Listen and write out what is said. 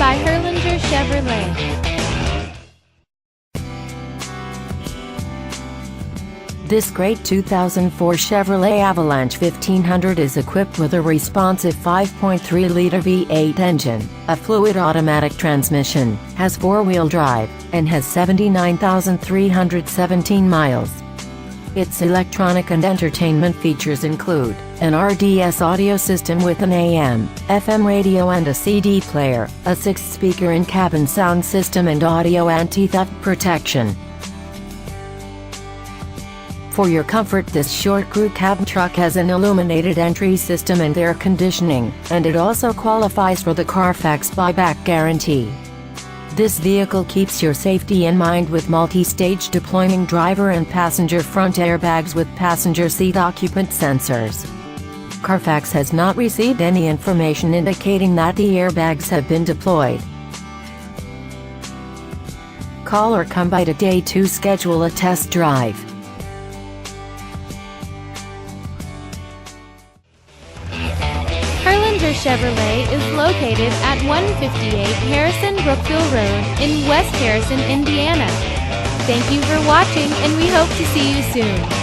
by Hirlinger Chevrolet. This great 2004 Chevrolet Avalanche 1500 is equipped with a responsive 5.3-liter V8 engine, a fluid automatic transmission, has four-wheel drive, and has 79,317 miles. Its electronic and entertainment features include an RDS audio system with an AM, FM radio and a CD player, a 6-speaker in-cabin sound system and audio anti-theft protection. For your comfort, this short crew cab truck has an illuminated entry system and air conditioning, and it also qualifies for the Carfax buyback guarantee. This vehicle keeps your safety in mind with multi-stage deploying driver and passenger front airbags with passenger seat occupant sensors. Carfax has not received any information indicating that the airbags have been deployed. Call or come by today to schedule a test drive. Hirlinger Chevrolet is located at 158 Harrison Brookville Road in West Harrison, Indiana. Thank you for watching, and we hope to see you soon.